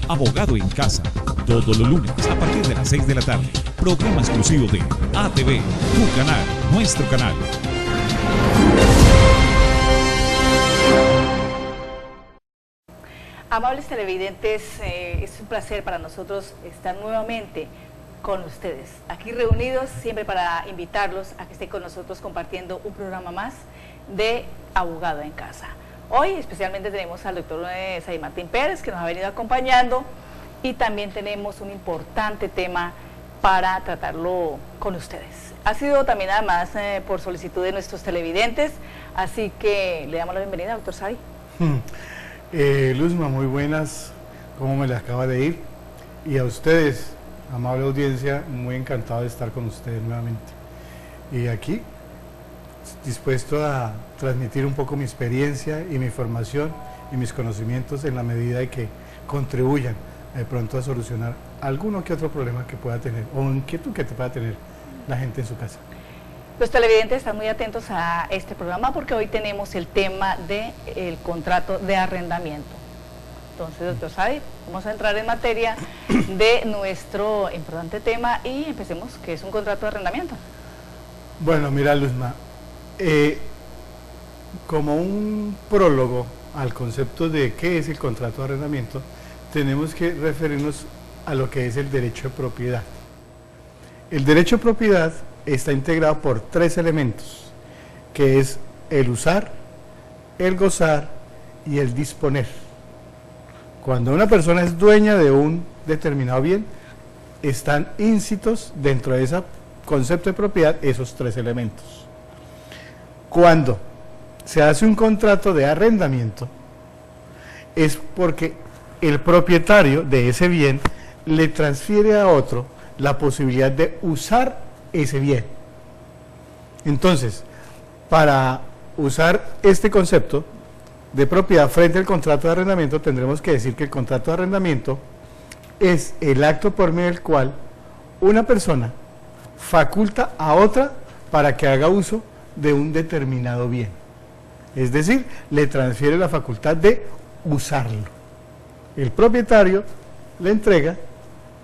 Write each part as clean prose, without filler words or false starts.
Abogado en Casa, todos los lunes a partir de las 6 de la tarde. Programa exclusivo de ATV, tu canal, nuestro canal. Amables televidentes, es un placer para nosotros estar nuevamente con ustedes, aquí reunidos siempre para invitarlos a que estén con nosotros compartiendo un programa más de Abogado en Casa. Hoy especialmente tenemos al doctor Said Martín Pérez, que nos ha venido acompañando, y también tenemos un importante tema para tratarlo con ustedes. Ha sido también además por solicitud de nuestros televidentes, así que le damos la bienvenida, doctor Said. Luzma, muy buenas, ¿cómo me le acaba de ir? Y a ustedes, amable audiencia, muy encantado de estar con ustedes nuevamente. Y aquí, dispuesto a transmitir un poco mi experiencia y mi formación y mis conocimientos en la medida de que contribuyan de pronto a solucionar alguno que otro problema que pueda tener o inquietud que pueda tener la gente en su casa. Los televidentes están muy atentos a este programa porque hoy tenemos el tema del contrato de arrendamiento. Entonces, doctor Said, vamos a entrar en materia de nuestro importante tema y empecemos, ¿qué es un contrato de arrendamiento? Bueno, mira, Luzma, como un prólogo al concepto de qué es el contrato de arrendamiento, tenemos que referirnos a lo que es el derecho de propiedad. El derecho de propiedad está integrado por tres elementos, que es el usar, el gozar y el disponer. Cuando una persona es dueña de un determinado bien, están íncitos dentro de ese concepto de propiedad esos tres elementos. Cuando se hace un contrato de arrendamiento, es porque el propietario de ese bien le transfiere a otro la posibilidad de usar ese bien. Entonces, para usar este concepto de propiedad frente al contrato de arrendamiento, tendremos que decir que el contrato de arrendamiento es el acto por medio del cual una persona faculta a otra para que haga uso de un determinado bien. Es decir, le transfiere la facultad de usarlo. El propietario le entrega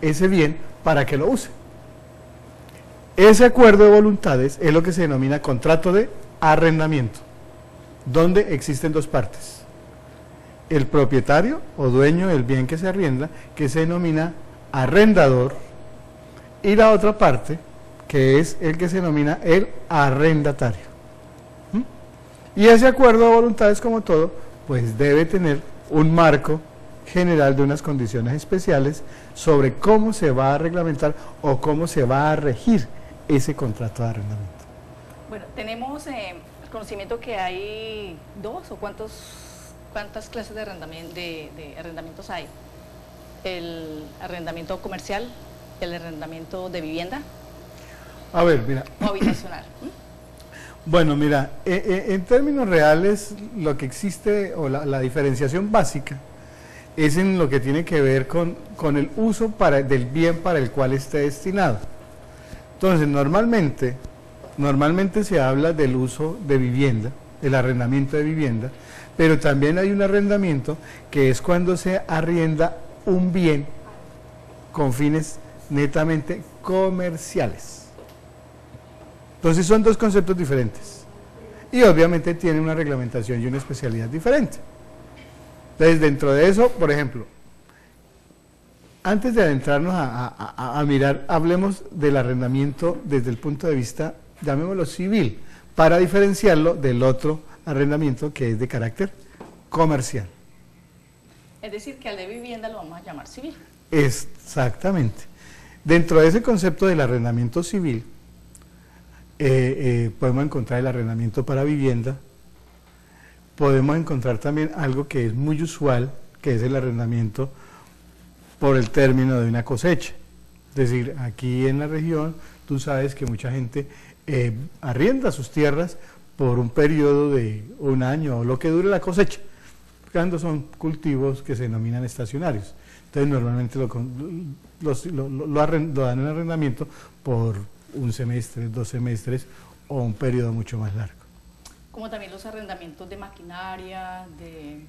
ese bien para que lo use. Ese acuerdo de voluntades es lo que se denomina contrato de arrendamiento, donde existen dos partes: el propietario o dueño del bien que se arrienda, que se denomina arrendador, y la otra parte, que es el que se denomina el arrendatario. Y ese acuerdo de voluntades, como todo, pues debe tener un marco general de unas condiciones especiales sobre cómo se va a reglamentar o cómo se va a regir ese contrato de arrendamiento. Bueno, tenemos conocimiento que hay dos o cuántas clases de arrendamientos hay. El arrendamiento comercial, el arrendamiento de vivienda. A ver, mira. O habitacional. Bueno, mira, en términos reales lo que existe o la diferenciación básica es en lo que tiene que ver con el uso del bien para el cual esté destinado. Entonces, normalmente se habla del uso de vivienda, el arrendamiento de vivienda, pero también hay un arrendamiento que es cuando se arrienda un bien con fines netamente comerciales. Entonces son dos conceptos diferentes y obviamente tienen una reglamentación y una especialidad diferente. Entonces, dentro de eso, por ejemplo, antes de adentrarnos a mirar, hablemos del arrendamiento desde el punto de vista, llamémoslo civil, para diferenciarlo del otro arrendamiento que es de carácter comercial. Es decir, que al de vivienda lo vamos a llamar civil. Exactamente. Dentro de ese concepto del arrendamiento civil, podemos encontrar el arrendamiento para vivienda, podemos encontrar también algo que es muy usual, que es el arrendamiento por el término de una cosecha. Es decir, aquí en la región, tú sabes que mucha gente arrienda sus tierras por un periodo de un año o lo que dure la cosecha, cuando son cultivos que se denominan estacionarios. Entonces, normalmente lo dan en arrendamiento por un semestre, 2 semestres o un periodo mucho más largo. Como también los arrendamientos de maquinaria, de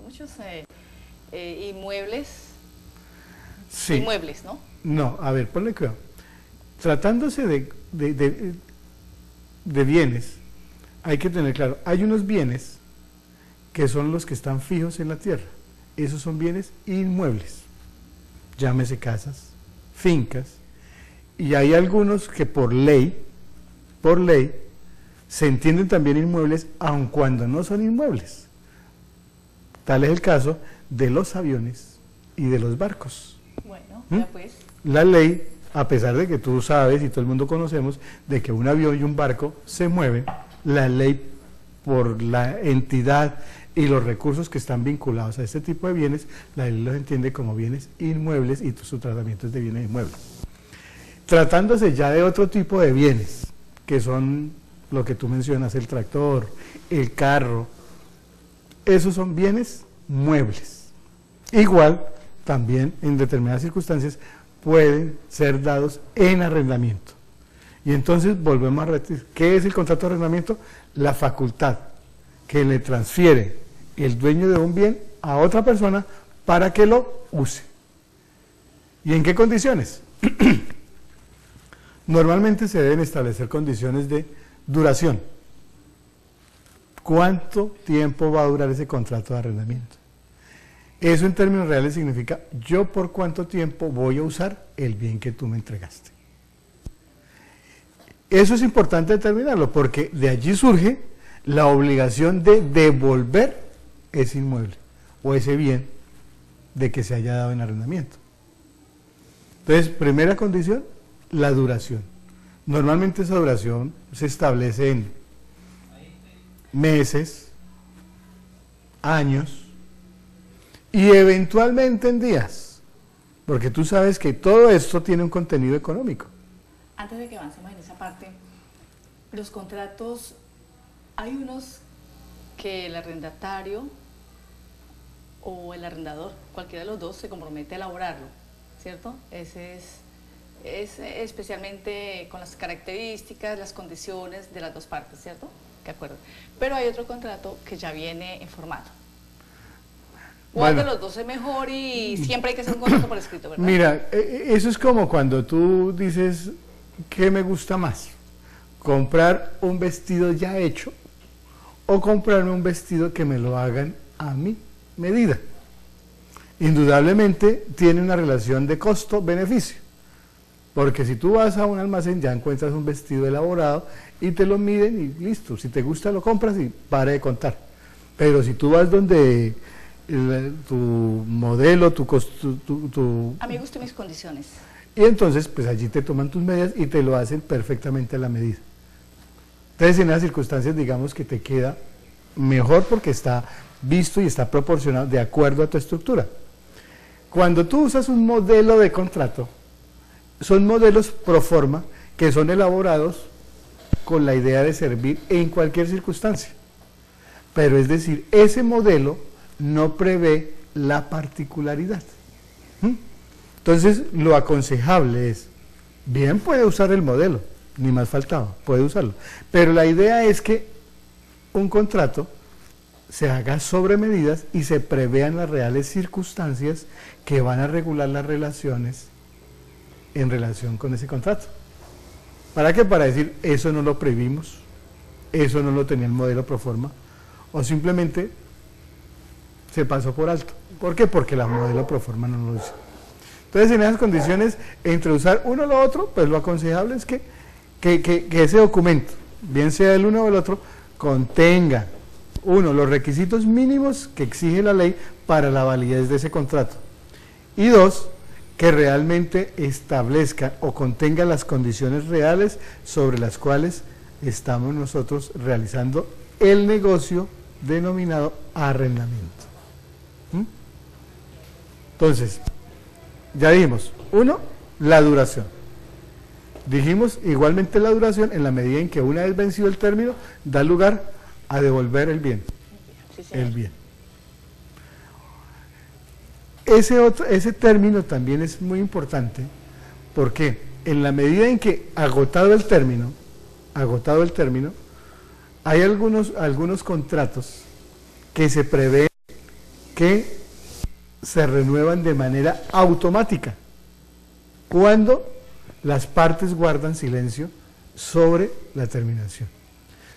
muchos inmuebles, Sí. inmuebles, ¿no? No, a ver, ponle cuidado. Tratándose de bienes, hay que tener claro, hay unos bienes que son los que están fijos en la tierra. Esos son bienes inmuebles, llámese casas, fincas, y hay algunos que por ley, se entienden también inmuebles, aun cuando no son inmuebles. Tal es el caso de los aviones y de los barcos. Bueno, ¿Mm? ya pues. La ley, a pesar de que tú sabes y todo el mundo conocemos de que un avión y un barco se mueven, la ley, por la entidad y los recursos que están vinculados a este tipo de bienes, la ley los entiende como bienes inmuebles y su tratamiento es de bienes inmuebles. Tratándose ya de otro tipo de bienes, que son lo que tú mencionas, el tractor, el carro, esos son bienes muebles. Igual, también en determinadas circunstancias pueden ser dados en arrendamiento. Y entonces volvemos a repetir, ¿qué es el contrato de arrendamiento? La facultad que le transfiere el dueño de un bien a otra persona para que lo use. ¿Y en qué condiciones? Normalmente se deben establecer condiciones de duración. ¿Cuánto tiempo va a durar ese contrato de arrendamiento? Eso en términos reales significa yo por cuánto tiempo voy a usar el bien que tú me entregaste. Eso es importante determinarlo porque de allí surge la obligación de devolver ese inmueble o ese bien de que se haya dado en arrendamiento. Entonces, primera condición, la duración. Normalmente esa duración se establece en meses, años y eventualmente en días, porque tú sabes que todo esto tiene un contenido económico. Antes de que avancemos en esa parte, los contratos, hay unos que el arrendatario o el arrendador, cualquiera de los dos, se compromete a elaborarlo, ¿cierto? Ese es especialmente con las características, las condiciones de las dos partes, ¿cierto? De acuerdo. Pero hay otro contrato que ya viene en formato. ¿Cuál de los dos es mejor y siempre hay que hacer un contrato por escrito, verdad? Mira, eso es como cuando tú dices, ¿qué me gusta más? ¿Comprar un vestido ya hecho o comprarme un vestido que me lo hagan a mi medida? Indudablemente tiene una relación de costo-beneficio, porque si tú vas a un almacén ya encuentras un vestido elaborado y te lo miden y listo, si te gusta lo compras y para de contar. Pero si tú vas donde tu modelo, a mi gusto y mis condiciones. Y entonces, pues allí te toman tus medidas y te lo hacen perfectamente a la medida. Entonces, en esas circunstancias, digamos que te queda mejor porque está visto y está proporcionado de acuerdo a tu estructura. Cuando tú usas un modelo de contrato, son modelos pro forma que son elaborados con la idea de servir en cualquier circunstancia. Pero es decir, ese modelo no prevé la particularidad. Entonces, lo aconsejable es, bien puede usar el modelo, ni más faltaba, puede usarlo, pero la idea es que un contrato se haga sobre medidas y se prevean las reales circunstancias que van a regular las relaciones en relación con ese contrato. ¿Para qué? Para decir, eso no lo previmos, eso no lo tenía el modelo pro forma, o simplemente se pasó por alto. ¿Por qué? Porque la modelo pro forma no lo hizo. Entonces, en esas condiciones, entre usar uno o lo otro, pues lo aconsejable es que ese documento, bien sea el uno o el otro, contenga, uno, los requisitos mínimos que exige la ley para la validez de ese contrato. Y dos, que realmente establezca o contenga las condiciones reales sobre las cuales estamos nosotros realizando el negocio denominado arrendamiento. Entonces, ya dijimos, uno, la duración. Dijimos igualmente la duración en la medida en que una vez vencido el término, da lugar a devolver el bien. Sí, El bien. Ese término también es muy importante porque en la medida en que agotado el término, hay algunos contratos que se prevé que se renuevan de manera automática cuando las partes guardan silencio sobre la terminación.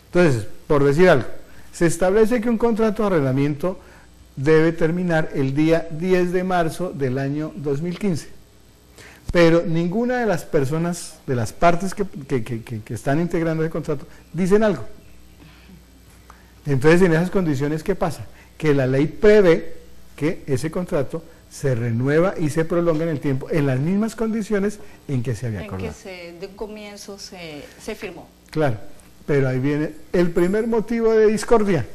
Entonces, por decir algo, se establece que un contrato de arrendamiento debe terminar el día 10 de marzo del año 2015, pero ninguna de las personas, de las partes que están integrando el contrato, dicen algo. Entonces, en esas condiciones, ¿qué pasa? Que la ley prevé que ese contrato se renueva y se prolonga en el tiempo en las mismas condiciones en que se había acordado. En que de un comienzo se firmó. Claro, pero ahí viene el primer motivo de discordia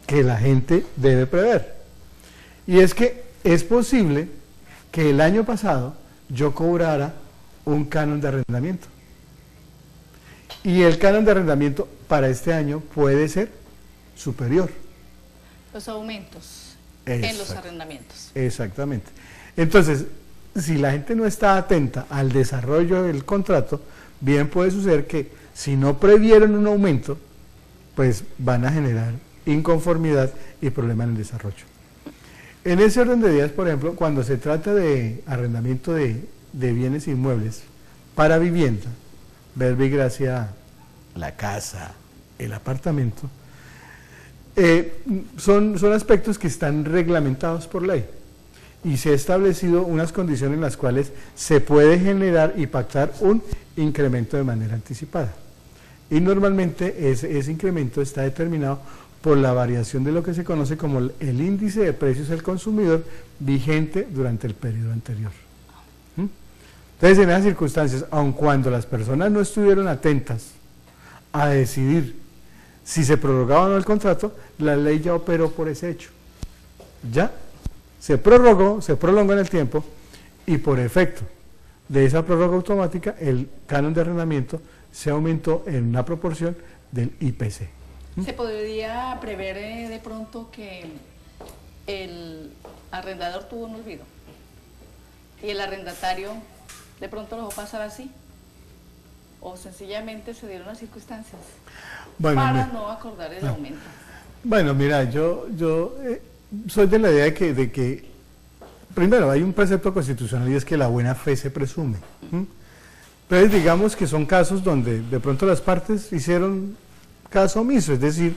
que la gente debe prever. Y es que es posible que el año pasado yo cobrara un canon de arrendamiento. Y el canon de arrendamiento para este año puede ser superior. Los aumentos en los arrendamientos. Exactamente. Entonces, si la gente no está atenta al desarrollo del contrato, bien puede suceder que si no previeron un aumento, pues van a generar inconformidad y problemas en el desarrollo. En ese orden de ideas, por ejemplo, cuando se trata de arrendamiento de bienes inmuebles para vivienda, verbo y gracia, la casa, el apartamento, son aspectos que están reglamentados por ley y se ha establecido unas condiciones en las cuales se puede generar y pactar un incremento de manera anticipada. Y normalmente ese incremento está determinado por la variación de lo que se conoce como el índice de precios del consumidor vigente durante el periodo anterior. Entonces, en esas circunstancias, aun cuando las personas no estuvieron atentas a decidir si se prorrogaba o no el contrato, la ley ya operó por ese hecho. Ya se prorrogó, se prolongó en el tiempo y por efecto de esa prórroga automática, el canon de arrendamiento se aumentó en una proporción del IPC. ¿Se podría prever de pronto que el arrendador tuvo un olvido y el arrendatario de pronto lo dejó pasar así? ¿O sencillamente se dieron las circunstancias para no acordar el aumento? Bueno, mira, yo soy de la idea de que primero hay un precepto constitucional y es que la buena fe se presume. Entonces digamos que son casos donde de pronto las partes hicieron caso omiso, es decir,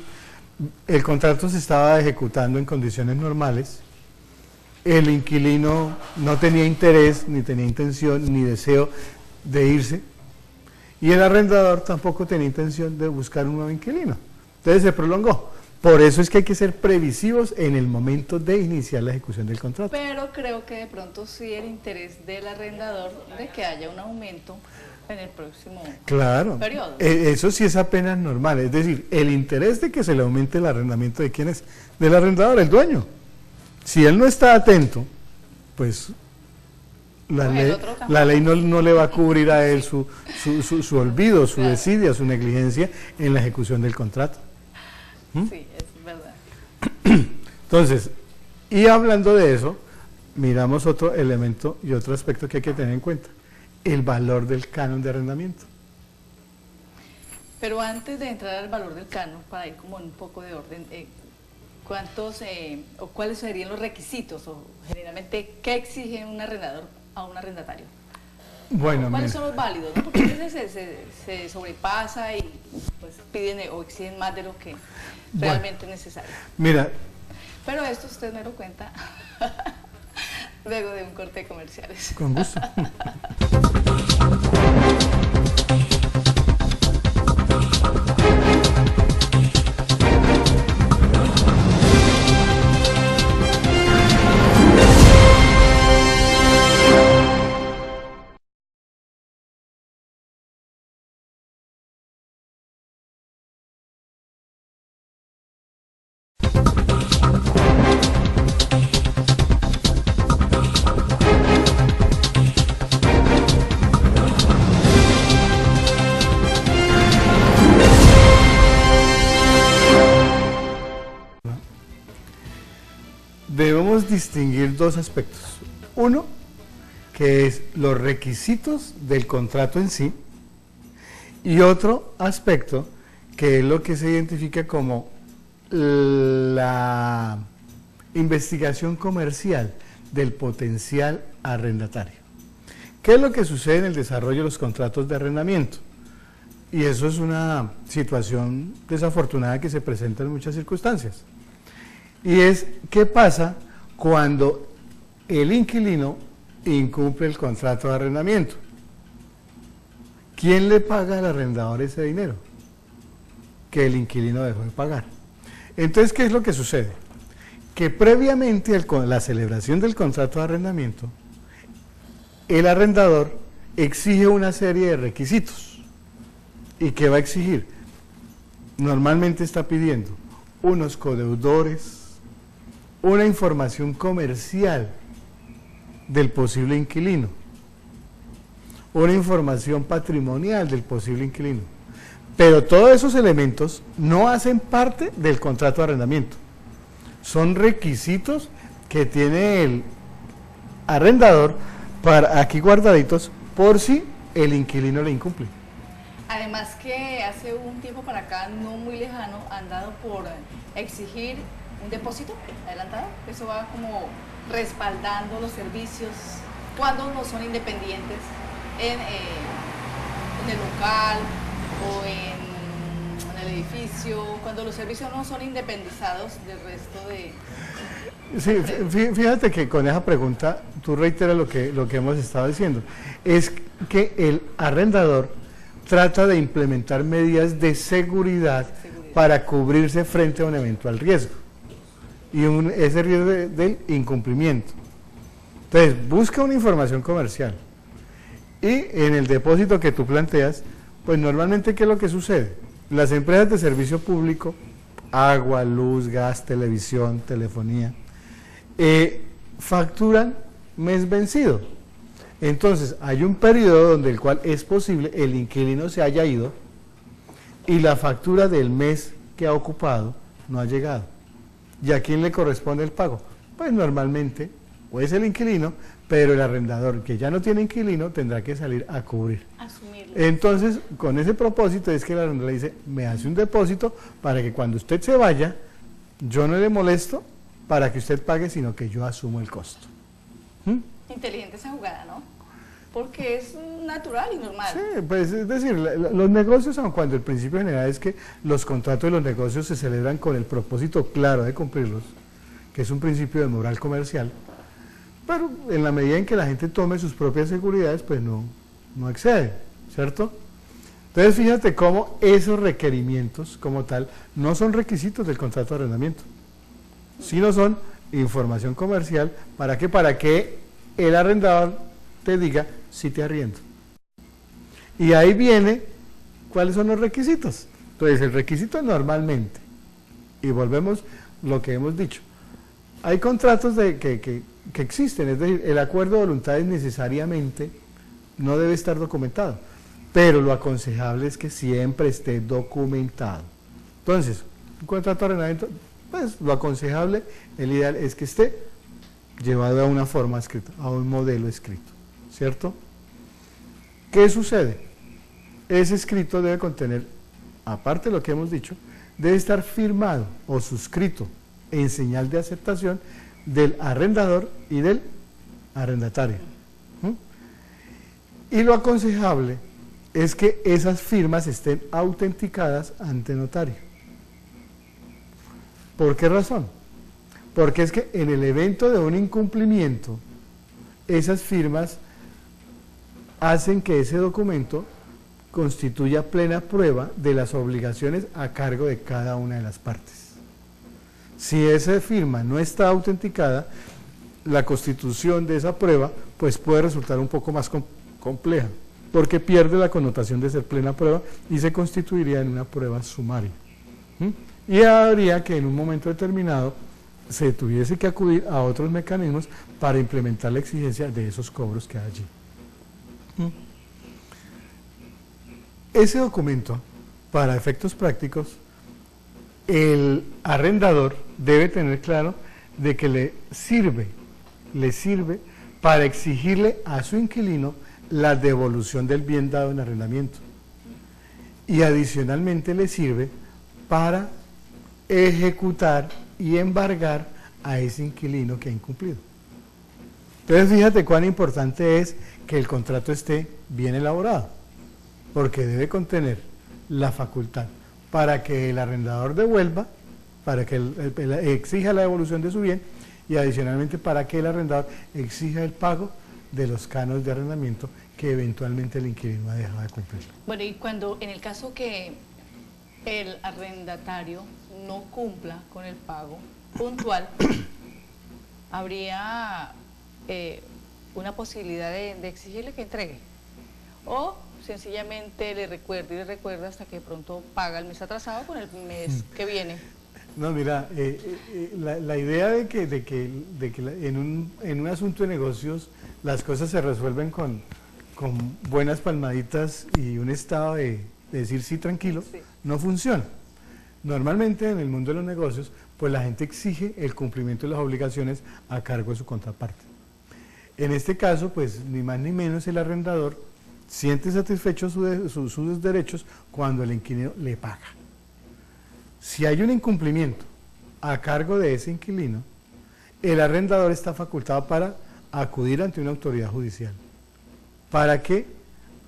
el contrato se estaba ejecutando en condiciones normales, el inquilino no tenía interés, ni tenía intención, ni deseo de irse, y el arrendador tampoco tenía intención de buscar un nuevo inquilino. Entonces se prolongó. Por eso es que hay que ser previsivos en el momento de iniciar la ejecución del contrato. Pero creo que de pronto sí el interés del arrendador de que haya un aumento en el próximo periodo. Eso sí es apenas normal. Es decir, el interés de que se le aumente el arrendamiento, ¿de quién es? Del arrendador, el dueño. Si él no está atento, pues la ley no le va a cubrir a él su olvido, su desidia, su negligencia en la ejecución del contrato. Sí, es verdad. Entonces, y hablando de eso, miramos otro elemento y otro aspecto que hay que tener en cuenta, el valor del canon de arrendamiento. Pero antes de entrar al valor del canon, para ir como en un poco de orden, ¿cuántos o cuáles serían los requisitos o generalmente qué exige un arrendador a un arrendatario? Bueno, ¿cuáles son los válidos? ¿No? Porque a veces se sobrepasa y pues piden o exigen más de lo que realmente es necesario. Mira. Pero esto usted me lo cuenta luego de un corte de comerciales. Con gusto. Debemos distinguir dos aspectos. Uno, que es los requisitos del contrato en sí, y otro aspecto, que es lo que se identifica como investigación comercial del potencial arrendatario. ¿Qué es lo que sucede en el desarrollo de los contratos de arrendamiento? Y eso es una situación desafortunada que se presenta en muchas circunstancias. Y es, ¿qué pasa cuando el inquilino incumple el contrato de arrendamiento? ¿Quién le paga al arrendador ese dinero? Que el inquilino dejó de pagar. Entonces, ¿qué es lo que sucede? Que previamente a la celebración del contrato de arrendamiento, el arrendador exige una serie de requisitos. ¿Y qué va a exigir? Normalmente está pidiendo unos codeudores, una información comercial del posible inquilino, una información patrimonial del posible inquilino. Pero todos esos elementos no hacen parte del contrato de arrendamiento. Son requisitos que tiene el arrendador para aquí guardaditos por si el inquilino le incumple. Además que hace un tiempo para acá, no muy lejano, han dado por exigir un depósito adelantado. Eso va como respaldando los servicios cuando no son independientes en el local o en el edificio, cuando los servicios no son independizados del resto de... Sí, fíjate que con esa pregunta tú reiteras lo que hemos estado diciendo. Es que el arrendador trata de implementar medidas de seguridad para cubrirse frente a un eventual riesgo. Y ese riesgo del incumplimiento. Entonces, busca una información comercial. Y en el depósito que tú planteas, pues normalmente, ¿qué es lo que sucede? Las empresas de servicio público, agua, luz, gas, televisión, telefonía, facturan mes vencido. Entonces, hay un periodo donde el cual es posible el inquilino se haya ido y la factura del mes que ha ocupado no ha llegado. ¿Y a quién le corresponde el pago? Pues normalmente, o es el inquilino, pero el arrendador que ya no tiene inquilino tendrá que salir a cubrir. Asumirlo. Entonces, con ese propósito es que el arrendador le dice, me hace un depósito para que cuando usted se vaya, yo no le molesto para que usted pague, sino que yo asumo el costo. Inteligente esa jugada, ¿no? Porque es natural y normal. Sí, pues es decir, los negocios, aun cuando el principio general es que los contratos de los negocios se celebran con el propósito claro de cumplirlos, que es un principio de moral comercial, pero en la medida en que la gente tome sus propias seguridades, pues no excede, ¿cierto? Entonces fíjate cómo esos requerimientos como tal no son requisitos del contrato de arrendamiento, sino son información comercial. ¿Para qué? Para que el arrendador te diga si te arriendo. Y ahí viene cuáles son los requisitos. Entonces el requisito normalmente, y volvemos lo que hemos dicho, hay contratos que existen, es decir, el acuerdo de voluntades necesariamente no debe estar documentado, pero lo aconsejable es que siempre esté documentado. Entonces, un contrato de arrendamiento, pues lo aconsejable, el ideal es que esté llevado a una forma escrita, a un modelo escrito, ¿cierto? ¿Qué sucede? Ese escrito debe contener, aparte de lo que hemos dicho, debe estar firmado o suscrito en señal de aceptación del arrendador y del arrendatario. Y lo aconsejable es que esas firmas estén autenticadas ante notario. ¿Por qué razón? Porque es que en el evento de un incumplimiento, esas firmas hacen que ese documento constituya plena prueba de las obligaciones a cargo de cada una de las partes. Si esa firma no está autenticada, la constitución de esa prueba pues puede resultar un poco más compleja, porque pierde la connotación de ser plena prueba y se constituiría en una prueba sumaria. Y habría que en un momento determinado se tuviese que acudir a otros mecanismos para implementar la exigencia de esos cobros que hay allí. Ese documento, para efectos prácticos, el arrendador debe tener claro de que le sirve para exigirle a su inquilino la devolución del bien dado en arrendamiento. Y adicionalmente le sirve para ejecutar y embargar a ese inquilino que ha incumplido. Entonces fíjate cuán importante es que el contrato esté bien elaborado, porque debe contener la facultad para que el arrendador devuelva, para que exija la devolución de su bien y adicionalmente para que el arrendador exija el pago de los cánones de arrendamiento que eventualmente el inquilino ha dejado de cumplir. Bueno, y cuando en el caso que el arrendatario no cumpla con el pago puntual, habría una posibilidad de exigirle que entregue, o sencillamente le recuerda hasta que de pronto paga el mes atrasado con el mes que viene. No, mira, la idea de que en un asunto de negocios las cosas se resuelven con buenas palmaditas y un estado de decir sí tranquilo, sí, no funciona. Normalmente en el mundo de los negocios, pues la gente exige el cumplimiento de las obligaciones a cargo de su contraparte. En este caso, pues ni más ni menos el arrendador siente satisfecho sus derechos cuando el inquilino le paga. Si hay un incumplimiento a cargo de ese inquilino, el arrendador está facultado para acudir ante una autoridad judicial, para que,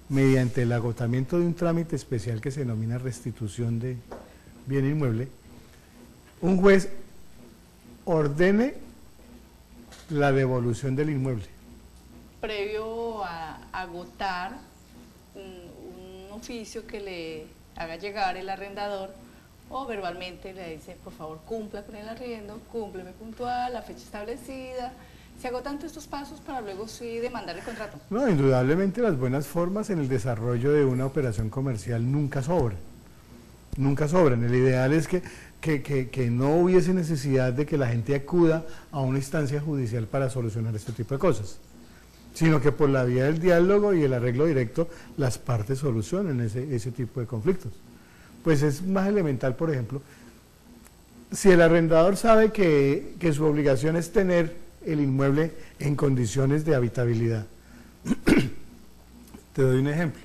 mediante el agotamiento de un trámite especial que se denomina restitución de bien inmueble, un juez ordene la devolución del inmueble. Previo a agotar un oficio que le haga llegar el arrendador, o verbalmente le dice, por favor, cumpla con el arriendo, cúmpleme puntual, la fecha establecida. Se agotan todos estos pasos para luego sí demandar el contrato. No, indudablemente las buenas formas en el desarrollo de una operación comercial nunca sobran. Nunca sobran. El ideal es que no hubiese necesidad de que la gente acuda a una instancia judicial para solucionar este tipo de cosas, sino que por la vía del diálogo y el arreglo directo las partes solucionen ese tipo de conflictos. Pues es más elemental, por ejemplo, si el arrendador sabe que su obligación es tener el inmueble en condiciones de habitabilidad. Te doy un ejemplo.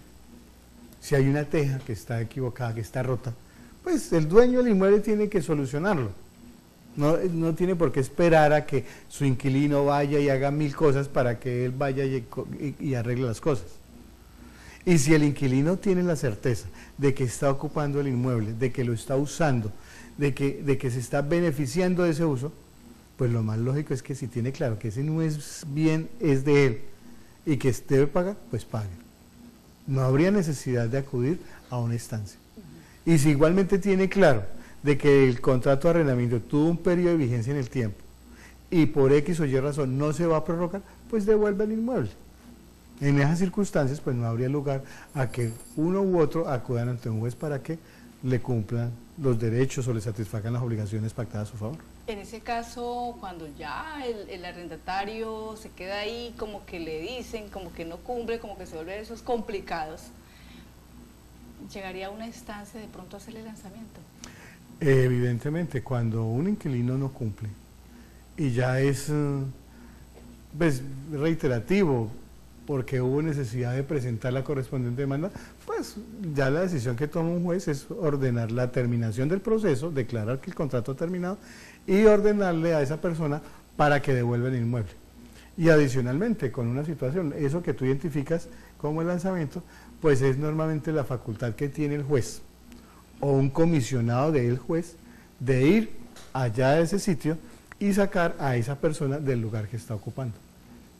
Si hay una teja que está equivocada, que está rota, pues el dueño del inmueble tiene que solucionarlo. No tiene por qué esperar a que su inquilino vaya y haga 1000 cosas para que él vaya y arregle las cosas. Y si el inquilino tiene la certeza de que está ocupando el inmueble, de que lo está usando, de que se está beneficiando de ese uso, pues lo más lógico es que si tiene claro que ese no es bien, es de él, y que debe pagar, pues pague. No habría necesidad de acudir a una instancia. Y si igualmente tiene claro de que el contrato de arrendamiento tuvo un periodo de vigencia en el tiempo, y por X o Y razón no se va a prorrogar, pues devuelve el inmueble. En esas circunstancias, pues no habría lugar a que uno u otro acudan ante un juez para que le cumplan los derechos o le satisfagan las obligaciones pactadas a su favor. En ese caso, cuando ya el arrendatario se queda ahí, como que le dicen, como que no cumple, como que se vuelven esos complicados, ¿llegaría a una instancia de pronto a hacerle lanzamiento? Evidentemente, cuando un inquilino no cumple y ya es pues, reiterativo, porque hubo necesidad de presentar la correspondiente demanda, pues ya la decisión que toma un juez es ordenar la terminación del proceso, declarar que el contrato ha terminado y ordenarle a esa persona para que devuelva el inmueble. Y adicionalmente, con una situación, eso que tú identificas como el lanzamiento, pues es normalmente la facultad que tiene el juez o un comisionado del juez de ir allá a ese sitio y sacar a esa persona del lugar que está ocupando,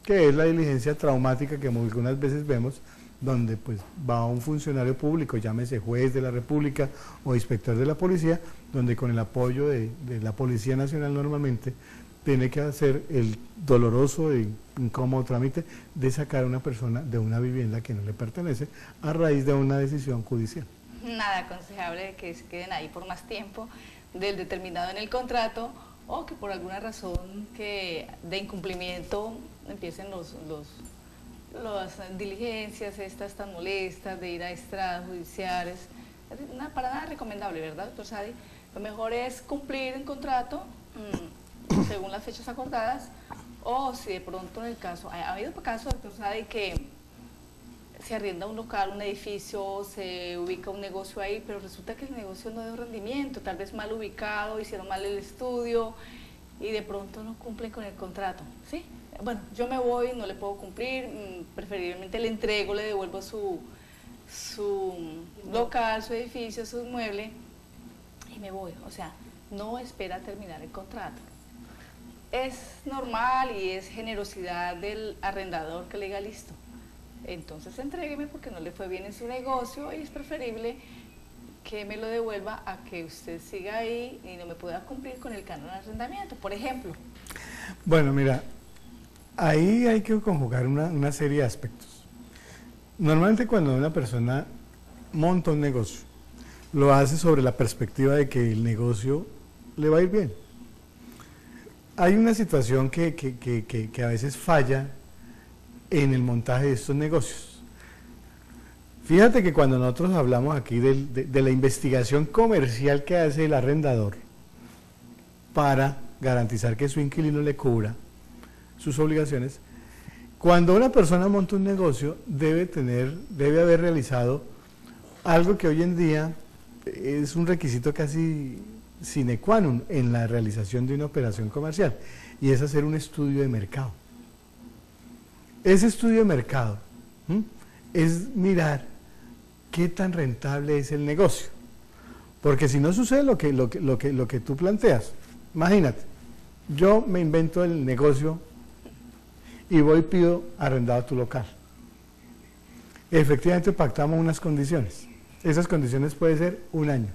que es la diligencia traumática que algunas veces vemos, donde pues va un funcionario público, llámese juez de la República o inspector de la policía, donde con el apoyo de la Policía Nacional normalmente tiene que hacer el doloroso e incómodo trámite de sacar a una persona de una vivienda que no le pertenece a raíz de una decisión judicial. Nada aconsejable que se queden ahí por más tiempo del determinado en el contrato, o que por alguna razón de incumplimiento empiecen las diligencias estas tan molestas de ir a estrados judiciales. Para nada recomendable, ¿verdad, doctor Sadi? Lo mejor es cumplir el contrato según las fechas acordadas, o si de pronto en el caso, ha habido casos, doctor Sadi, que se arrienda un local, un edificio, se ubica un negocio ahí, pero resulta que el negocio no dio rendimiento, tal vez mal ubicado, hicieron mal el estudio, y de pronto no cumplen con el contrato, ¿sí? Bueno, yo me voy, no le puedo cumplir, preferiblemente le entrego, le devuelvo su local, su edificio, su mueble y me voy. O sea, no espera terminar el contrato. Es normal y es generosidad del arrendador que le diga listo. Entonces entrégueme porque no le fue bien en su negocio y es preferible que me lo devuelva a que usted siga ahí y no me pueda cumplir con el canon de arrendamiento, por ejemplo. Bueno, mira, ahí hay que conjugar una serie de aspectos. Normalmente cuando una persona monta un negocio, lo hace sobre la perspectiva de que el negocio le va a ir bien. Hay una situación que a veces falla en el montaje de estos negocios. Fíjate que cuando nosotros hablamos aquí de la investigación comercial que hace el arrendador para garantizar que su inquilino le cubra sus obligaciones, cuando una persona monta un negocio debe haber realizado algo que hoy en día es un requisito casi sine qua non en la realización de una operación comercial, y es hacer un estudio de mercado. Ese estudio de mercado es mirar qué tan rentable es el negocio, porque si no sucede lo que tú planteas, imagínate, yo me invento el negocio y voy y pido arrendado tu local. Efectivamente pactamos unas condiciones, esas condiciones pueden ser un año,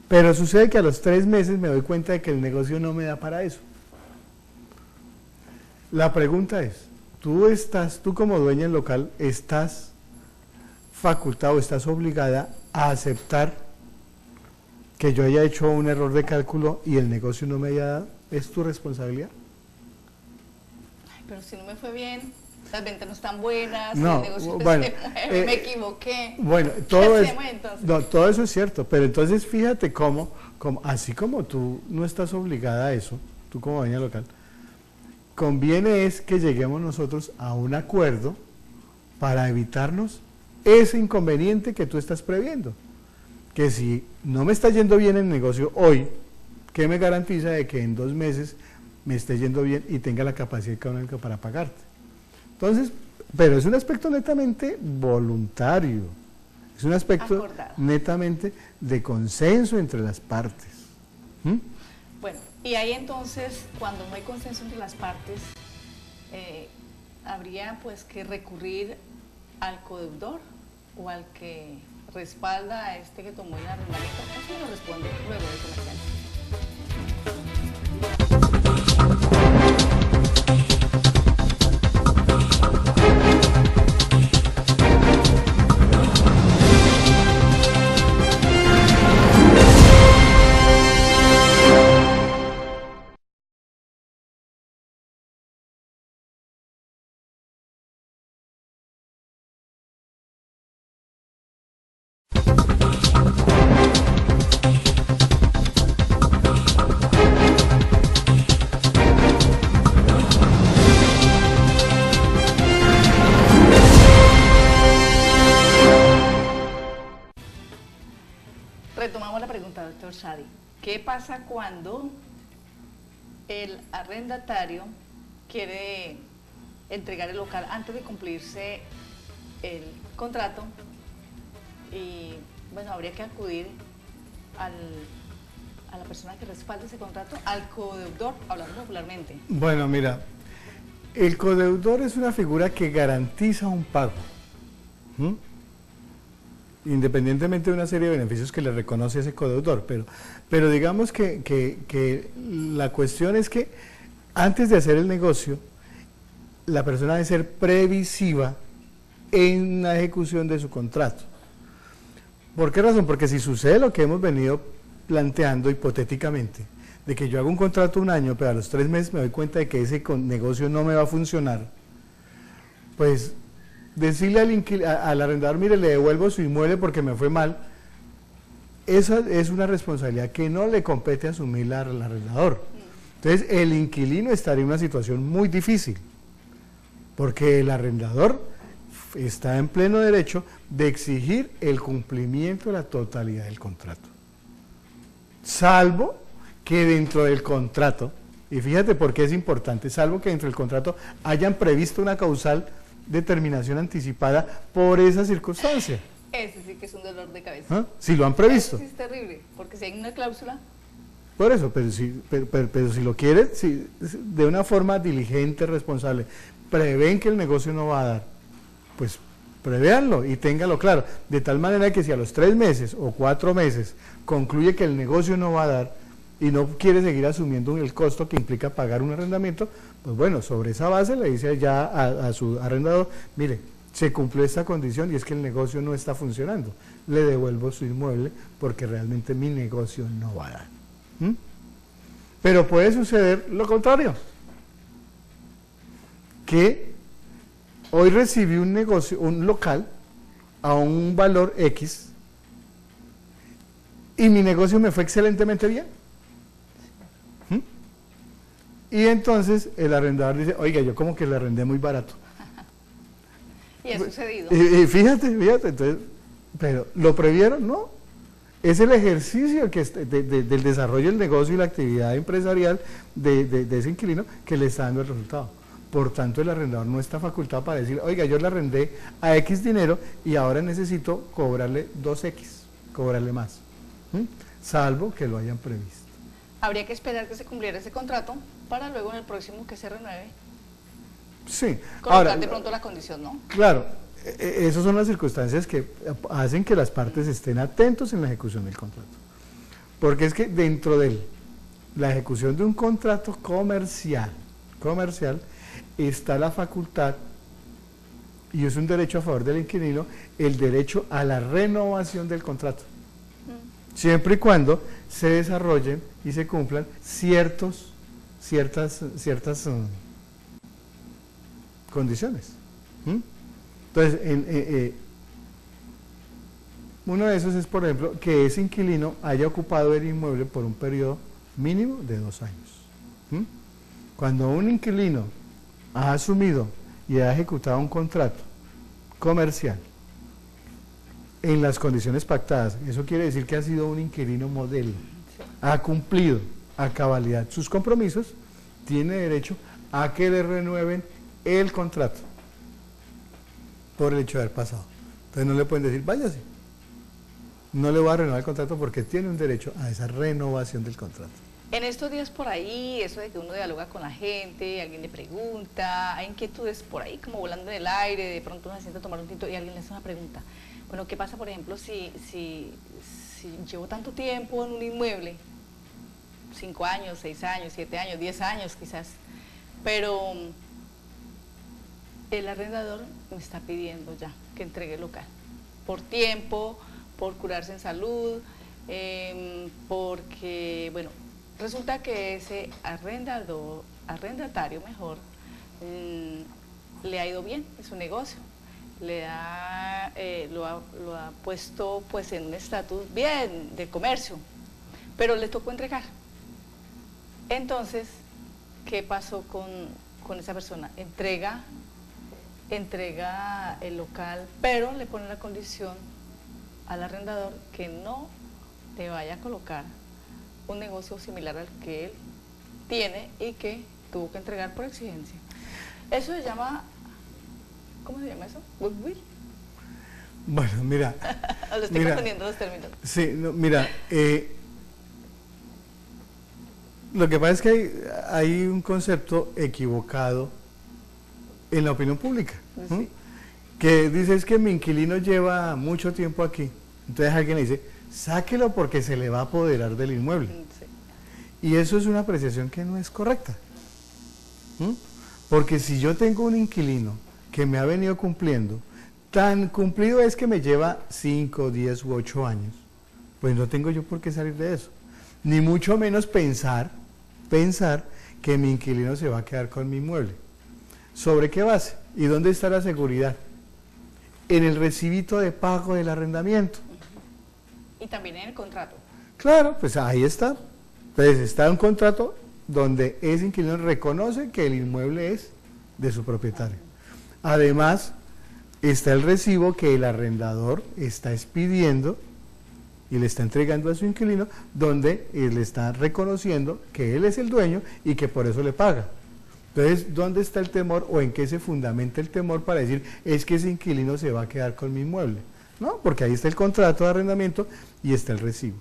pero sucede que a los 3 meses me doy cuenta de que el negocio no me da para eso. La pregunta es, tú como dueña del local, ¿estás facultado, estás obligada a aceptar que yo haya hecho un error de cálculo y el negocio no me haya dado? ¿Es tu responsabilidad? Ay, pero si no me fue bien, las ventas no están buenas, no, el negocio bueno, se mueve, me equivoqué. Bueno, todo eso es cierto, pero entonces fíjate cómo, así como tú no estás obligada a eso, tú como dueña local, conviene es que lleguemos nosotros a un acuerdo para evitarnos ese inconveniente que tú estás previendo. Que si no me está yendo bien el negocio hoy, ¿qué me garantiza de que en 2 meses me esté yendo bien y tenga la capacidad económica para pagarte? Entonces, pero es un aspecto netamente voluntario, es un aspecto acordado, netamente de consenso entre las partes. Bueno, y ahí entonces, cuando no hay consenso entre las partes, habría pues que recurrir al codeudor o al que respalda a este que tomó el arrendamiento. Eso me lo responde luego del comercial. Retomamos la pregunta, doctor Shadi. ¿Qué pasa cuando el arrendatario quiere entregar el local antes de cumplirse el contrato? Y bueno, habría que acudir a la persona que respalde ese contrato, al codeudor, hablando popularmente. Bueno, mira, el codeudor es una figura que garantiza un pago, independientemente de una serie de beneficios que le reconoce ese codeudor, pero digamos que la cuestión es que antes de hacer el negocio, la persona debe ser previsiva en la ejecución de su contrato. ¿Por qué razón? Porque si sucede lo que hemos venido planteando hipotéticamente, de que yo hago un contrato 1 año, pero a los 3 meses me doy cuenta de que ese negocio no me va a funcionar, pues decirle al arrendador, mire, le devuelvo su inmueble porque me fue mal, esa es una responsabilidad que no le compete asumirla al arrendador. Entonces el inquilino estaría en una situación muy difícil, porque el arrendador está en pleno derecho de exigir el cumplimiento de la totalidad del contrato, salvo que dentro del contrato, y fíjate por qué es importante, salvo que dentro del contrato hayan previsto una causal de terminación anticipada por esa circunstancia. Ese sí que es un dolor de cabeza. ¿Ah? Si lo han previsto. Ese sí es terrible, porque si hay una cláusula... Por eso, pero si lo quieren, si, de una forma diligente, responsable, prevén que el negocio no va a dar, pues prevéanlo y ténganlo claro, de tal manera que si a los 3 meses o 4 meses concluye que el negocio no va a dar y no quiere seguir asumiendo el costo que implica pagar un arrendamiento, pues bueno, sobre esa base le dice ya a su arrendador, mire, se cumplió esta condición y es que el negocio no está funcionando, le devuelvo su inmueble porque realmente mi negocio no va a dar. ¿Mm? Pero puede suceder lo contrario, que hoy recibí un negocio, un local, a un valor X y mi negocio me fue excelentemente bien. ¿Mm? Y entonces el arrendador dice, oiga, yo como que le arrendé muy barato. Y ha sucedido. Y fíjate, entonces, pero ¿lo previeron? No. Es el ejercicio que del desarrollo del negocio y la actividad empresarial de ese inquilino que le está dando el resultado. Por tanto, el arrendador no está facultado para decir, oiga, yo le arrendé a X dinero y ahora necesito cobrarle 2X, cobrarle más. ¿Mm? Salvo que lo hayan previsto. Habría que esperar que se cumpliera ese contrato para luego en el próximo que se renueve. Sí. Colocar Ahora, de pronto la condición, ¿no? Claro, esas son las circunstancias que hacen que las partes estén atentos en la ejecución del contrato. Porque es que dentro de la ejecución de un contrato comercial está la facultad, y es un derecho a favor del inquilino, el derecho a la renovación del contrato. Siempre y cuando se desarrollen y se cumplan ciertas condiciones. Entonces, uno de esos es, por ejemplo, que ese inquilino haya ocupado el inmueble por un periodo mínimo de 2 años. Cuando un inquilino ha asumido y ha ejecutado un contrato comercial en las condiciones pactadas, eso quiere decir que ha sido un inquilino modelo, ha cumplido a cabalidad sus compromisos, tiene derecho a que le renueven el contrato por el hecho de haber pasado. Entonces no le pueden decir, váyase, no le voy a renovar el contrato porque tiene un derecho a esa renovación del contrato. En estos días por ahí, eso de que uno dialoga con la gente, alguien le pregunta, hay inquietudes por ahí como volando en el aire, de pronto uno se sienta a tomar un tinto y alguien le hace una pregunta. Bueno, ¿qué pasa, por ejemplo, si llevo tanto tiempo en un inmueble? 5 años, 6 años, 7 años, 10 años quizás, pero el arrendador me está pidiendo ya que entregue el local, por tiempo, por curarse en salud, porque, bueno, resulta que ese arrendatario mejor, le ha ido bien en su negocio, lo ha puesto pues en un estatus bien de comercio, pero le tocó entregar. Entonces, ¿qué pasó con esa persona? Entrega el local, pero le pone la condición al arrendador que no le vaya a colocar un negocio similar al que él tiene y que tuvo que entregar por exigencia. Eso se llama, ¿cómo se llama eso? ¿Goodwill? Bueno, mira. Lo estoy confundiendo los términos. Sí, no, mira, lo que pasa es que hay un concepto equivocado en la opinión pública, sí. Que dice es que mi inquilino lleva mucho tiempo aquí, entonces alguien le dice, sáquelo porque se le va a apoderar del inmueble. Sí. Y eso es una apreciación que no es correcta. Porque si yo tengo un inquilino que me ha venido cumpliendo, tan cumplido es que me lleva 5, 10 u 8 años, pues no tengo yo por qué salir de eso. Ni mucho menos pensar que mi inquilino se va a quedar con mi inmueble. ¿Sobre qué base? ¿Y dónde está la seguridad? En el recibito de pago del arrendamiento. Y también en el contrato. Claro, pues ahí está. Entonces está un contrato donde ese inquilino reconoce que el inmueble es de su propietario. Además, está el recibo que el arrendador está expidiendo y le está entregando a su inquilino, donde le está reconociendo que él es el dueño y que por eso le paga. Entonces, ¿dónde está el temor o en qué se fundamenta el temor para decir es que ese inquilino se va a quedar con mi inmueble? No, porque ahí está el contrato de arrendamiento y está el recibo.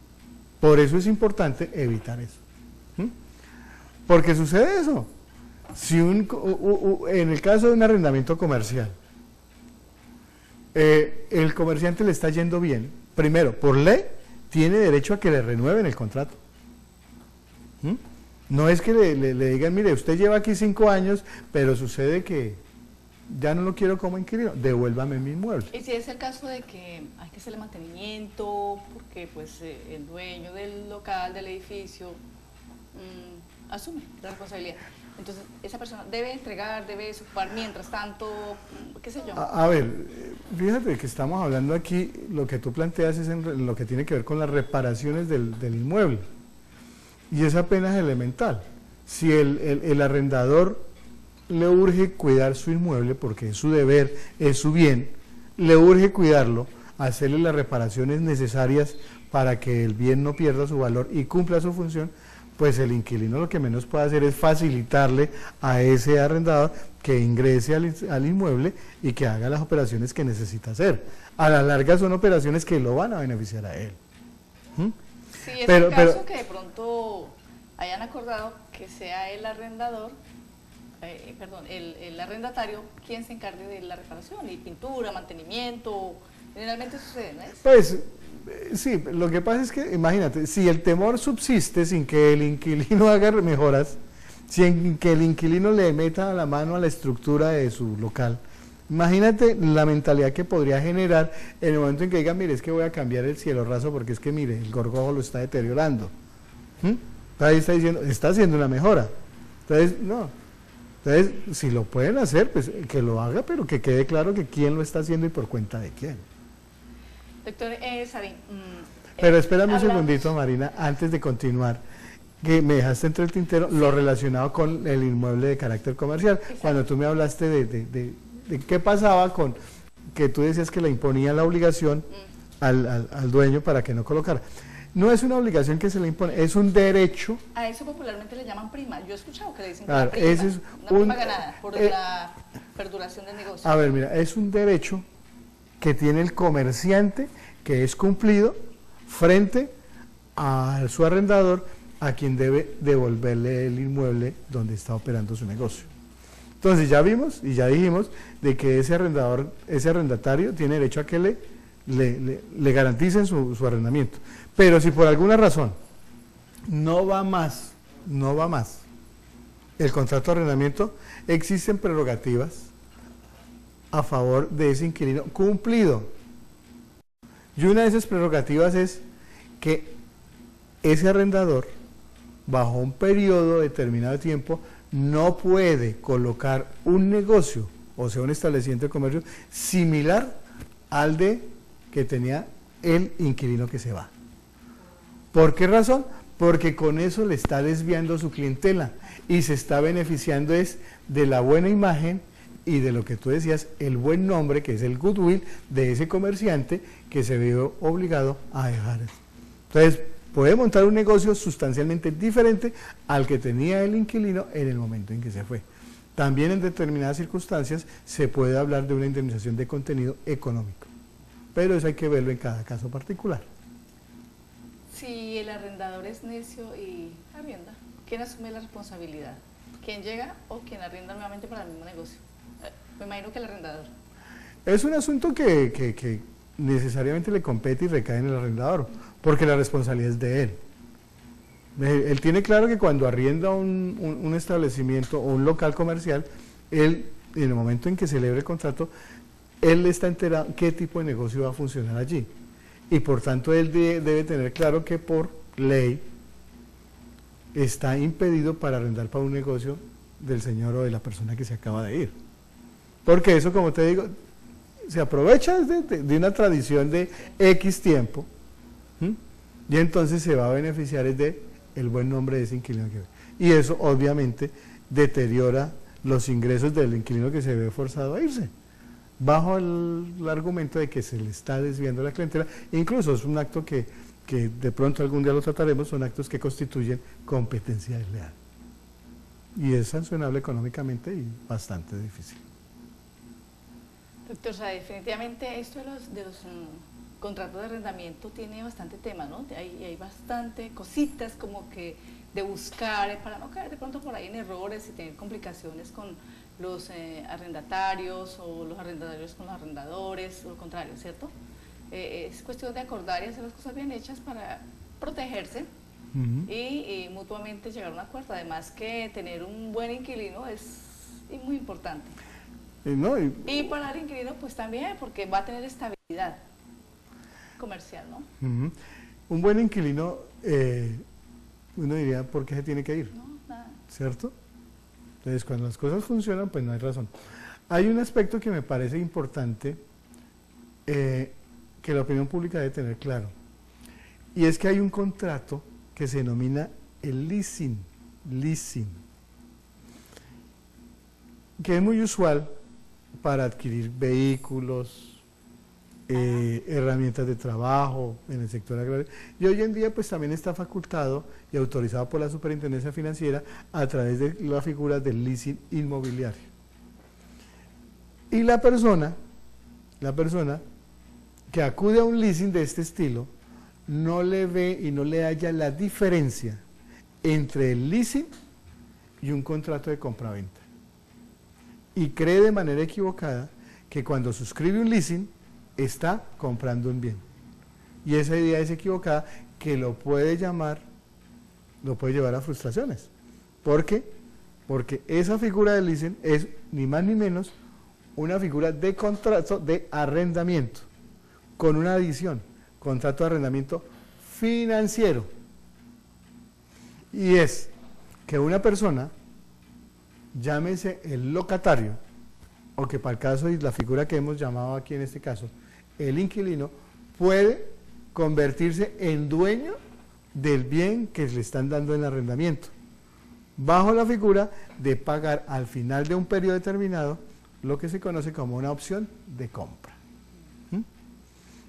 Por eso es importante evitar eso. Porque sucede eso. Si en el caso de un arrendamiento comercial, el comerciante le está yendo bien, primero, por ley, tiene derecho a que le renueven el contrato. No es que le digan, mire, usted lleva aquí 5 años, pero sucede que ya no lo quiero como inquilino, devuélvame mi inmueble. Y si es el caso de que hay que hacerle mantenimiento, porque pues el dueño del local, del edificio, asume la responsabilidad. Entonces, esa persona debe entregar, debe desocupar mientras tanto, qué sé yo. A ver, fíjate que estamos hablando aquí, lo que tú planteas es en lo que tiene que ver con las reparaciones del inmueble. Y es apenas elemental. Si el arrendador le urge cuidar su inmueble, porque es su deber, es su bien, le urge cuidarlo, hacerle las reparaciones necesarias para que el bien no pierda su valor y cumpla su función, pues el inquilino lo que menos puede hacer es facilitarle a ese arrendador que ingrese al inmueble y que haga las operaciones que necesita hacer. A la larga son operaciones que lo van a beneficiar a él. Sí, es el caso que de pronto hayan acordado que sea el arrendador, el arrendatario quien se encargue de la reparación y pintura, mantenimiento, generalmente sucede, ¿no es? Pues sí, lo que pasa es que, imagínate, si el temor subsiste sin que el inquilino haga mejoras, sin que el inquilino le meta la mano a la estructura de su local, imagínate la mentalidad que podría generar en el momento en que diga, mire, es que voy a cambiar el cielo raso porque es que, mire, el gorgojo lo está deteriorando. Ahí está diciendo, está haciendo una mejora. Entonces, no. Entonces, si lo pueden hacer, pues que lo haga, pero que quede claro que quién lo está haciendo y por cuenta de quién. Doctor Sabin. Pero espérame un segundito, Marina, antes de continuar, que me dejaste entre el tintero lo relacionado con el inmueble de carácter comercial. Exacto. Cuando tú me hablaste de qué pasaba con que tú decías que le imponía la obligación al dueño para que no colocara. No es una obligación que se le impone, es un derecho. A eso popularmente le llaman prima. Yo he escuchado que le dicen claro, prima, ese es una prima ganada por la perduración del negocio. A ver, mira, es un derecho que tiene el comerciante, que es cumplido frente a su arrendador, a quien debe devolverle el inmueble donde está operando su negocio. Entonces ya vimos y ya dijimos de que ese arrendatario tiene derecho a que le garanticen su arrendamiento. Pero si por alguna razón no va más el contrato de arrendamiento, existen prerrogativas a favor de ese inquilino cumplido. Y una de esas prerrogativas es que ese arrendador, bajo un periodo determinado de tiempo, no puede colocar un negocio, o sea, un establecimiento de comercio, similar al de que tenía el inquilino que se va. ¿Por qué razón? Porque con eso le está desviando su clientela y se está beneficiando de la buena imagen y de lo que tú decías, el buen nombre, que es el goodwill de ese comerciante que se vio obligado a dejar. Entonces, puede montar un negocio sustancialmente diferente al que tenía el inquilino en el momento en que se fue. También en determinadas circunstancias se puede hablar de una indemnización de contenido económico, pero eso hay que verlo en cada caso particular. Si el arrendador es necio y arrienda, ¿quién asume la responsabilidad? ¿Quién llega o quién arrienda nuevamente para el mismo negocio? Me imagino que el arrendador. Es un asunto que necesariamente le compete y recae en el arrendador, porque la responsabilidad es de él. Él tiene claro que cuando arrienda un establecimiento o un local comercial, él, en el momento en que celebre el contrato, él está enterado qué tipo de negocio va a funcionar allí. Y por tanto él debe tener claro que por ley está impedido para arrendar para un negocio del señor o de la persona que se acaba de ir. Porque eso, como te digo, se aprovecha de una tradición de X tiempo, y entonces se va a beneficiar de el buen nombre de ese inquilino que ve. Y eso obviamente deteriora los ingresos del inquilino que se ve forzado a irse, bajo el argumento de que se le está desviando la clientela. Incluso es un acto que que de pronto algún día lo trataremos, son actos que constituyen competencia desleal. Y es sancionable económicamente y bastante difícil. Doctor, o sea, definitivamente esto de los contratos de arrendamiento tiene bastante tema, ¿no? Hay bastante cositas como que de buscar para no caer de pronto por ahí en errores y tener complicaciones con los arrendatarios o los arrendatarios con los arrendadores o lo contrario, ¿cierto? Es cuestión de acordar y hacer las cosas bien hechas para protegerse y mutuamente llegar a un acuerdo. Además que tener un buen inquilino es muy importante. Y para el inquilino pues también, porque va a tener estabilidad comercial, ¿no? Un buen inquilino, uno diría, ¿por qué se tiene que ir? No, nada. ¿Cierto? Entonces, cuando las cosas funcionan, pues no hay razón. Hay un aspecto que me parece importante que la opinión pública debe tener claro, y es que hay un contrato que se denomina el leasing, que es muy usual para adquirir vehículos, herramientas de trabajo en el sector agrario, y hoy en día pues también está facultado y autorizado por la Superintendencia Financiera a través de la figura del leasing inmobiliario. Y la persona que acude a un leasing de este estilo no le ve y no le halla la diferencia entre el leasing y un contrato de compraventa. Y cree de manera equivocada que cuando suscribe un leasing está comprando un bien. Y esa idea es equivocada, que lo puede llevar a frustraciones. ¿Por qué? Porque esa figura de leasing es ni más ni menos una figura de contrato de arrendamiento, con una adición, contrato de arrendamiento financiero. Y es que una persona, llámese el locatario, o que para el caso y la figura que hemos llamado aquí en este caso, el inquilino, puede convertirse en dueño del bien que le están dando en arrendamiento, bajo la figura de pagar al final de un periodo determinado lo que se conoce como una opción de compra.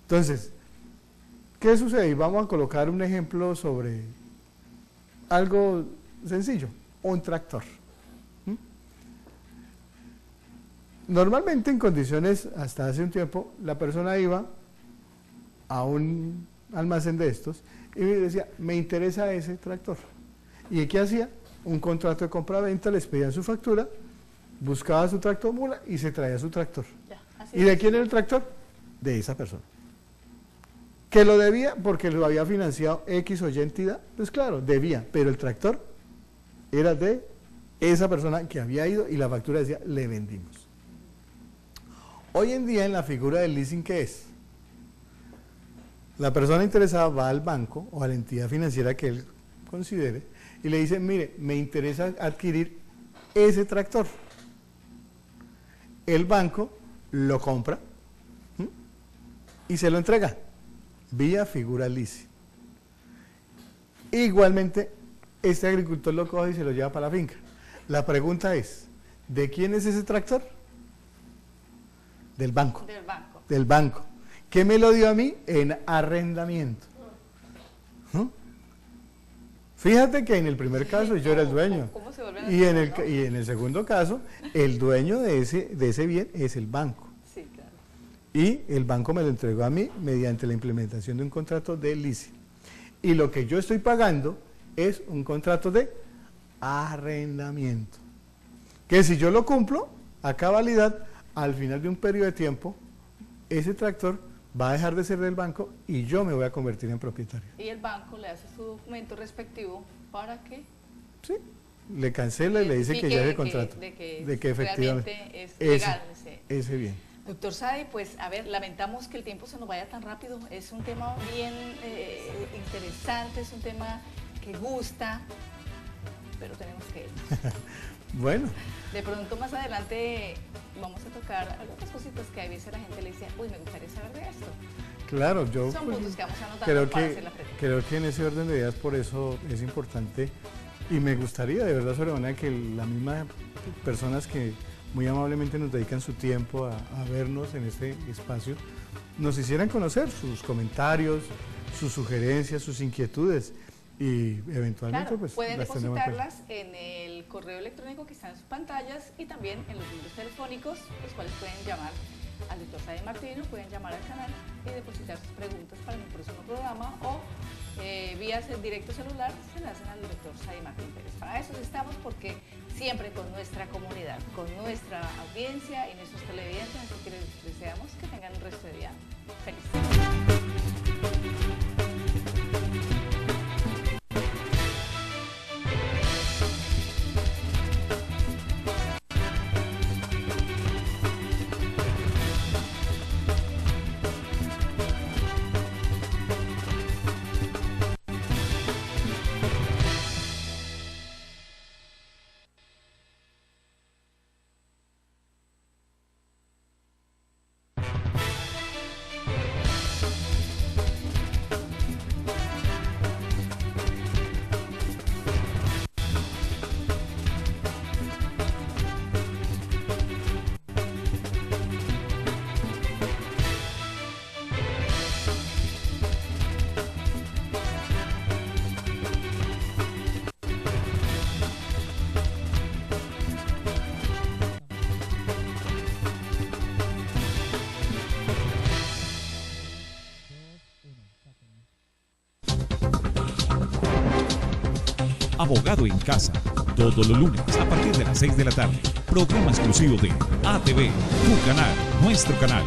Entonces, ¿qué sucede? Y vamos a colocar un ejemplo sobre algo sencillo, un tractor. Normalmente en condiciones, hasta hace un tiempo, la persona iba a un almacén de estos y me decía, me interesa ese tractor. ¿Y qué hacía? Un contrato de compra-venta, les pedían su factura, buscaba su tractor mula y se traía su tractor. ¿Y de quién era el tractor? De esa persona. ¿Que lo debía? Porque lo había financiado X o Y entidad. Pues claro, debía, pero el tractor era de esa persona que había ido y la factura decía, le vendimos. Hoy en día en la figura del leasing, ¿qué es? La persona interesada va al banco o a la entidad financiera que él considere y le dice, mire, me interesa adquirir ese tractor. El banco lo compra y se lo entrega vía figura leasing. Igualmente, este agricultor lo coge y se lo lleva para la finca. La pregunta es, ¿de quién es ese tractor? Del banco. Del banco. Del banco. ¿Qué me lo dio a mí? En arrendamiento. Fíjate que en el primer caso yo era el dueño. ¿Cómo se vuelven Y en el segundo caso, el dueño de ese bien es el banco. Sí, claro. Y el banco me lo entregó a mí mediante la implementación de un contrato de leasing. Y lo que yo estoy pagando es un contrato de arrendamiento. Que si yo lo cumplo a cabalidad, al final de un periodo de tiempo, ese tractor va a dejar de ser del banco y yo me voy a convertir en propietario. Y el banco le hace su documento respectivo para que... Sí, le cancela y le dice que ya es el contrato. De que efectivamente es legal ese bien. Doctor Sadi, pues a ver, lamentamos que el tiempo se nos vaya tan rápido. Es un tema bien interesante, es un tema que gusta, pero tenemos que irnos. Bueno. De pronto más adelante vamos a tocar algunas cositas que a veces la gente le dice, uy, me gustaría saber de esto. Claro, yo son puntos que vamos anotando para hacer la pregunta. Creo que en ese orden de ideas por eso es importante y me gustaría de verdad sobremanera que las mismas personas que muy amablemente nos dedican su tiempo a vernos en este espacio nos hicieran conocer sus comentarios, sus sugerencias, sus inquietudes y eventualmente Claro, pues pueden las tenemos en cuenta. depositarlas en el correo electrónico que está en sus pantallas y también en los números telefónicos, los cuales pueden llamar al doctor Sadi Martino, pueden llamar al canal y depositar sus preguntas para un próximo programa o vía el directo celular se las hacen al doctor Sadi Martín Pérez. Para eso estamos, porque siempre con nuestra comunidad, con nuestra audiencia y nuestros televidentes, así que les deseamos que tengan un resto de día feliz. Abogado en Casa, todos los lunes a partir de las 6 de la tarde. Programa exclusivo de ATV, tu canal, nuestro canal.